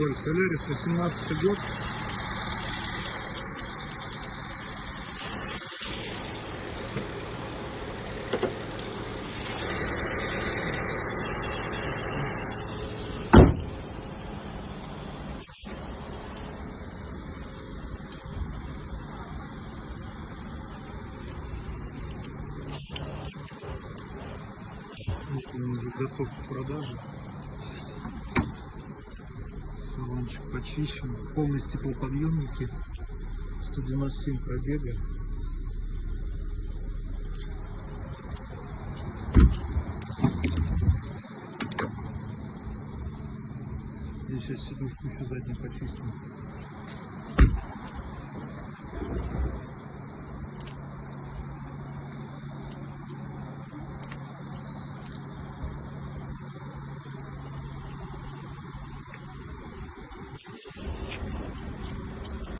Коль, Солярис, 18 год. Вот он уже готов к продаже. Салончик почищен. Полные стеклоподъемники. 197 пробега. Здесь сейчас сидушку еще заднюю почистим.